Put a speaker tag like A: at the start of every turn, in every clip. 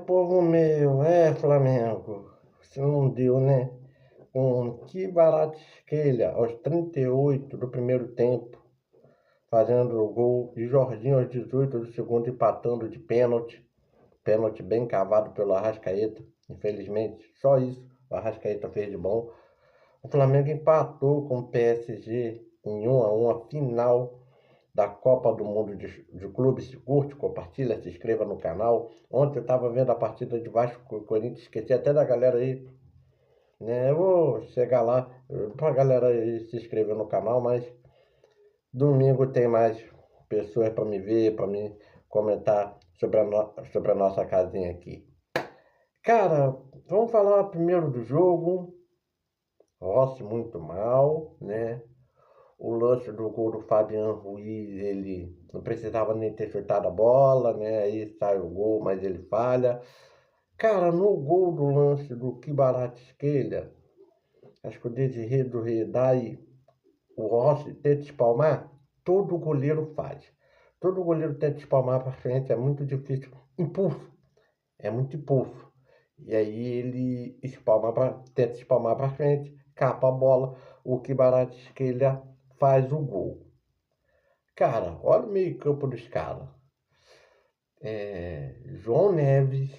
A: Povo meu, Flamengo, se não deu, né? Com que Kvaratskhelia aos 38 do primeiro tempo, fazendo o gol, e Jorginho aos 18 do segundo, empatando de pênalti bem cavado pelo Arrascaeta, infelizmente, só isso o Arrascaeta fez de bom. O Flamengo empatou com o PSG em 1-1 a final da Copa do Mundo de Clubes. Se curte, compartilha, se inscreva no canal. Ontem eu estava vendo a partida de Vasco e Corinthians, esqueci até da galera aí, né? Eu vou chegar lá pra galera aí se inscrever no canal, mas domingo tem mais pessoas para me ver, para me comentar sobre a nossa casinha aqui. Cara, vamos falar primeiro do jogo. Rossi muito mal, né? O lance do gol do Fabian Ruiz, ele não precisava nem ter chutado a bola, né? Aí sai o gol, mas ele falha. Cara, no gol do lance do Kvaratskhelia, acho que o Desirê do Redai, o Rossi tenta espalmar, todo goleiro faz. Todo goleiro tenta espalmar para frente, é muito difícil. Impulso, é muito impulso. E aí ele tenta espalmar para frente, capa a bola, o Kvaratskhelia faz o gol. Cara, olha o meio campo dos caras. João Neves,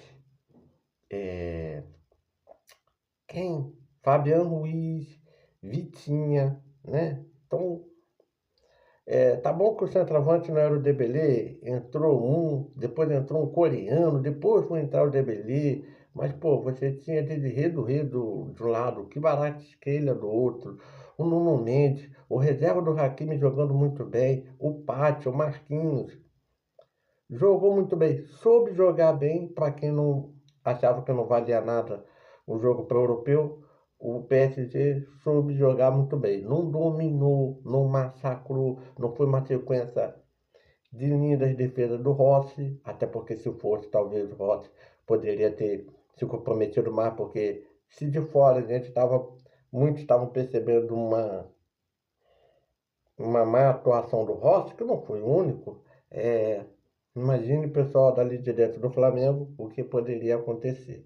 A: quem? Fabian Ruiz, Vitinha, né? Então, tá bom que o centroavante não era o Dembélé, entrou um, depois entrou um coreano, depois foi entrar o Dembélé, mas, pô, você tinha Desirê de um lado, Kvaratskhelia do outro, o Nuno Mendes, o reserva do Hakimi jogando muito bem, o Pátio, o Marquinhos. Jogou muito bem, soube jogar bem, para quem não achava que não valia nada o jogo para o europeu, o PSG soube jogar muito bem. Não dominou, não massacrou, não foi uma sequência de lindas defesas do Rossi, até porque se fosse, talvez o Rossi poderia ter se comprometido mais, porque se de fora a gente muitos estavam percebendo uma má atuação do Rossi, que não foi o único. Imagine o pessoal dali de dentro do Flamengo, o que poderia acontecer.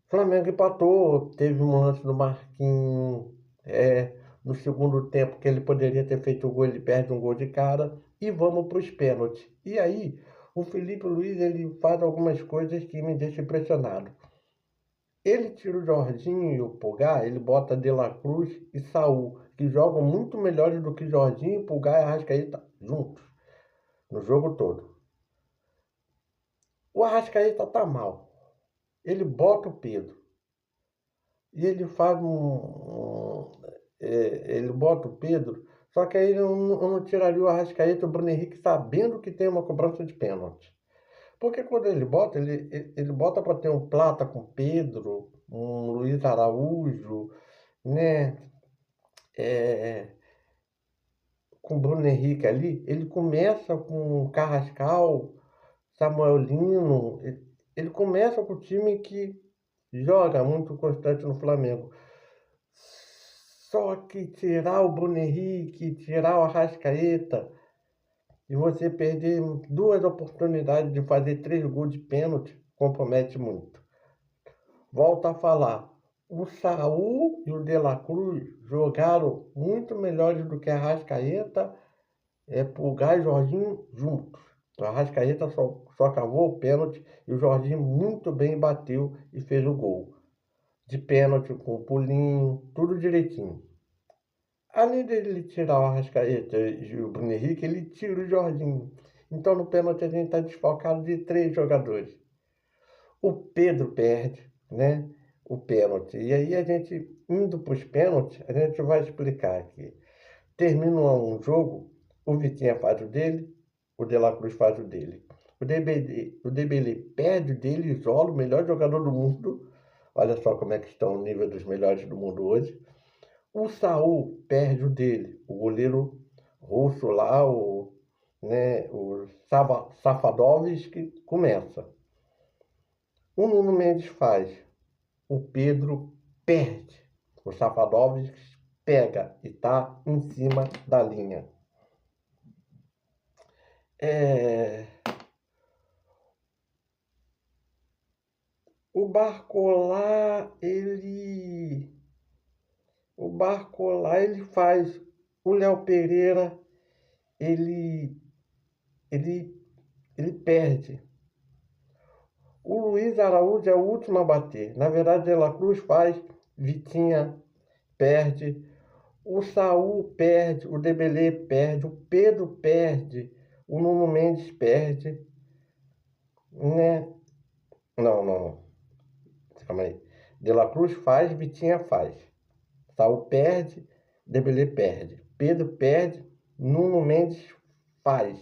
A: O Flamengo empatou, teve um lance do Marquinhos, no segundo tempo, que ele poderia ter feito o gol, ele perde um gol de cara, e vamos para os pênaltis. E aí, o Felipe Luiz, ele faz algumas coisas que me deixam impressionado. Ele tira o Jorginho e o Pulgar, ele bota De La Cruz e Saul, que jogam muito melhores do que Jorginho, Pulgar e Arrascaeta juntos, no jogo todo. O Arrascaeta tá mal. Ele bota o Pedro. E ele faz ele bota o Pedro, só que aí eu não tiraria o Arrascaeta e o Bruno Henrique sabendo que tem uma cobrança de pênalti. Porque quando ele bota, ele bota para ter um Plata com Pedro, um Luiz Araújo, né? Com o Bruno Henrique ali, ele começa com o Carrascal, Samuel Lino, ele começa com o time que joga muito constante no Flamengo. Só que tirar o Bruno Henrique, tirar o Arrascaeta e você perder duas oportunidades de fazer 3 gols de pênalti, compromete muito. Volto a falar, o Saul e o De La Cruz jogaram muito melhores do que a Arrascaeta, Pulgar e Jorginho juntos. O Arrascaeta só cavou o pênalti e o Jorginho muito bem bateu e fez o gol. De pênalti, com o pulinho, tudo direitinho. Além dele tirar o Arrascaeta e o Bruno Henrique, ele tira o Jorginho. Então no pênalti a gente está desfalcado de 3 jogadores. O Pedro perde, né? O pênalti. E aí a gente, indo para os pênaltis, a gente vai explicar aqui. Termina um jogo, o Vitinha faz o dele, o De La Cruz faz o dele. O Dembélé perde o dele, isola o melhor jogador do mundo. Olha só como é que está o nível dos melhores do mundo hoje. O Saul perde o dele, o goleiro russo lá, o Safadovski começa. O Nuno Mendes faz, o Pedro perde, o Safadovski pega e está em cima da linha. É, o Barcola, ele faz. O Léo Pereira, ele, ele, ele perde. O Luiz Araújo é o último a bater. Na verdade, De La Cruz faz, Vitinha perde, o Saul perde, o Dembélé perde, o Pedro perde, o Nuno Mendes perde, né? Não, não, não. Calma aí. De La Cruz faz, Vitinha faz. Saul perde, Dembélé perde. Pedro perde, Nuno Mendes faz.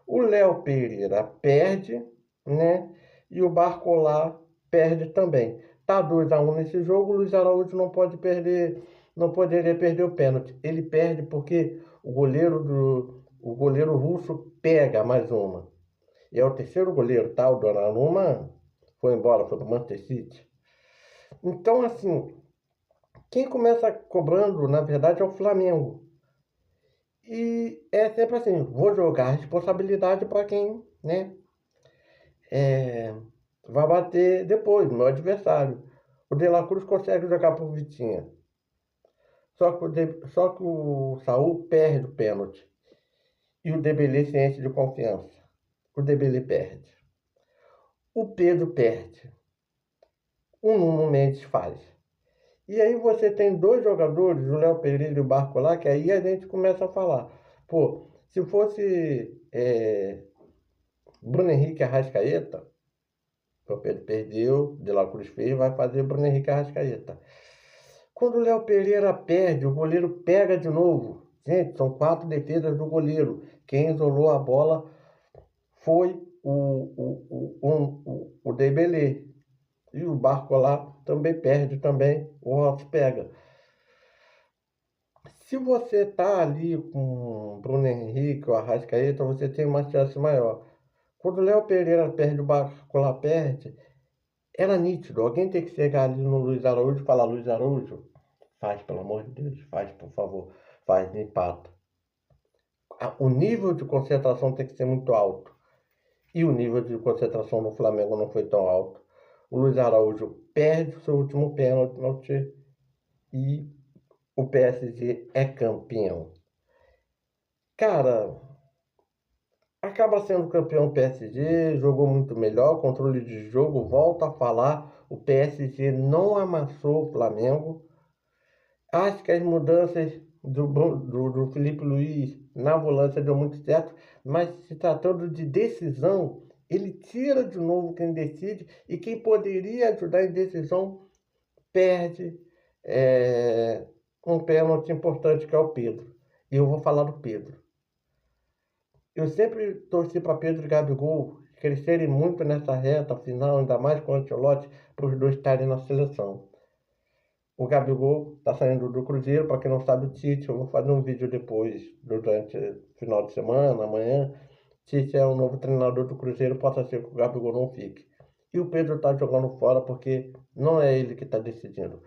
A: O Léo Pereira perde, né? E o Barcola perde também. Tá 2-1 nesse jogo, o Luiz Araújo não pode perder, não poderia perder o pênalti. Ele perde porque o goleiro russo pega mais uma. E é o terceiro goleiro, tá? O Donnarumma foi embora, foi para o Manchester City. Então, assim, quem começa cobrando, na verdade, é o Flamengo. E é sempre assim, vou jogar a responsabilidade para quem, né, vai bater depois, meu adversário. O De La Cruz consegue jogar por Vitinha. Só que o Saul perde o pênalti. E o Dembélé se enche de confiança. O Dembélé perde. O Pedro perde. O Nuno Mendes faz. E aí você tem dois jogadores, o Léo Pereira e o Barco lá, que aí a gente começa a falar. Pô, se fosse Bruno Henrique e Arrascaeta, o Pedro perdeu, De La Cruz fez, vai fazer Bruno Henrique e Arrascaeta. Quando o Léo Pereira perde, o goleiro pega de novo. Gente, são 4 defesas do goleiro. Quem isolou a bola foi o Dembélé. E o Barco lá também perde também, o Ross pega. Se você tá ali com o Bruno Henrique ou Arrascaeta, você tem uma chance maior. Quando o Léo Pereira perde, o Barco lá perde, era nítido. Alguém tem que chegar ali no Luiz Araújo e falar, Luiz Araújo, faz, pelo amor de Deus, faz, por favor, faz, empata. O nível de concentração tem que ser muito alto. E o nível de concentração no Flamengo não foi tão alto. O Luiz Araújo perde o seu último pênalti e o PSG é campeão. Cara, acaba sendo campeão o PSG, jogou muito melhor, controle de jogo, volta a falar, o PSG não amassou o Flamengo. Acho que as mudanças do Felipe Luiz na volância deu muito certo, mas se tratando de decisão, ele tira de novo quem decide e quem poderia ajudar em decisão perde um pênalti importante que é o Pedro. E eu vou falar do Pedro. Eu sempre torci para Pedro e Gabigol crescerem muito nessa reta final, ainda mais com o Ancelotti, para os dois estarem na seleção. O Gabigol está saindo do Cruzeiro, para quem não sabe, o Tite, eu vou fazer um vídeo depois, durante o final de semana, amanhã. Tite é o novo treinador do Cruzeiro, pode ser que o Gabigol não fique. E o Pedro está jogando fora porque não é ele que está decidindo.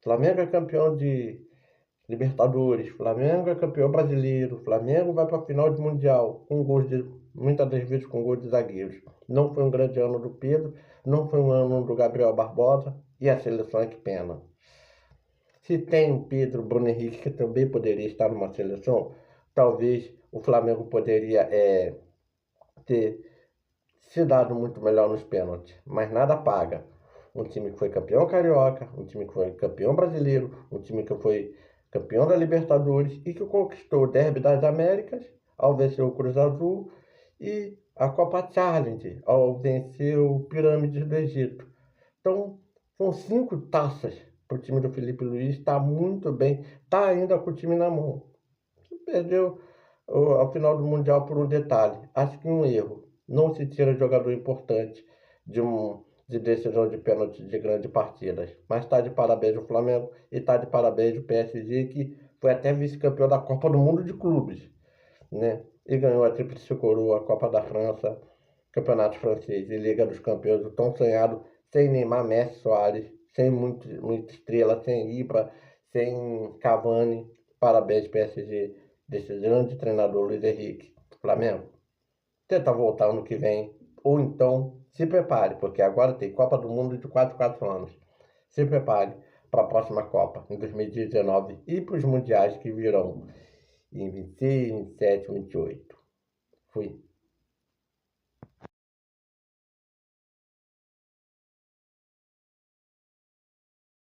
A: Flamengo é campeão de Libertadores, Flamengo é campeão brasileiro, Flamengo vai para a final de Mundial, com gols de, muitas das vezes com gols de zagueiros. Não foi um grande ano do Pedro, não foi um ano do Gabriel Barbosa, e a seleção é que pena. Se tem o Pedro, Bruno Henrique, que também poderia estar numa seleção, talvez o Flamengo poderia ter se dado muito melhor nos pênaltis, mas nada paga. Um time que foi campeão carioca, um time que foi campeão brasileiro, um time que foi campeão da Libertadores e que conquistou o Derby das Américas ao vencer o Cruz Azul e a Copa Challenge ao vencer o Pirâmides do Egito. Então, são 5 taças para o time do Felipe Luiz, está muito bem, está ainda com o time na mão. Perdeu ao final do Mundial por um detalhe, acho que um erro. Não se tira jogador importante de decisão de pênalti de grandes partidas. Mas está de parabéns o Flamengo e está de parabéns o PSG, que foi até vice-campeão da Copa do Mundo de Clubes, né? E ganhou a Tríplice Coroa, a Copa da França, Campeonato Francês e Liga dos Campeões, o tão sonhado, sem Neymar, Messi, Soares, sem muita estrela, sem Ibra, sem Cavani. Parabéns, PSG, desse grande treinador Luiz Henrique. Flamengo. Tenta voltar ano que vem. Ou então, se prepare, porque agora tem Copa do Mundo de 4 em 4 anos. Se prepare para a próxima Copa, em 2019, e para os mundiais que virão em 26, 27, 28. Fui.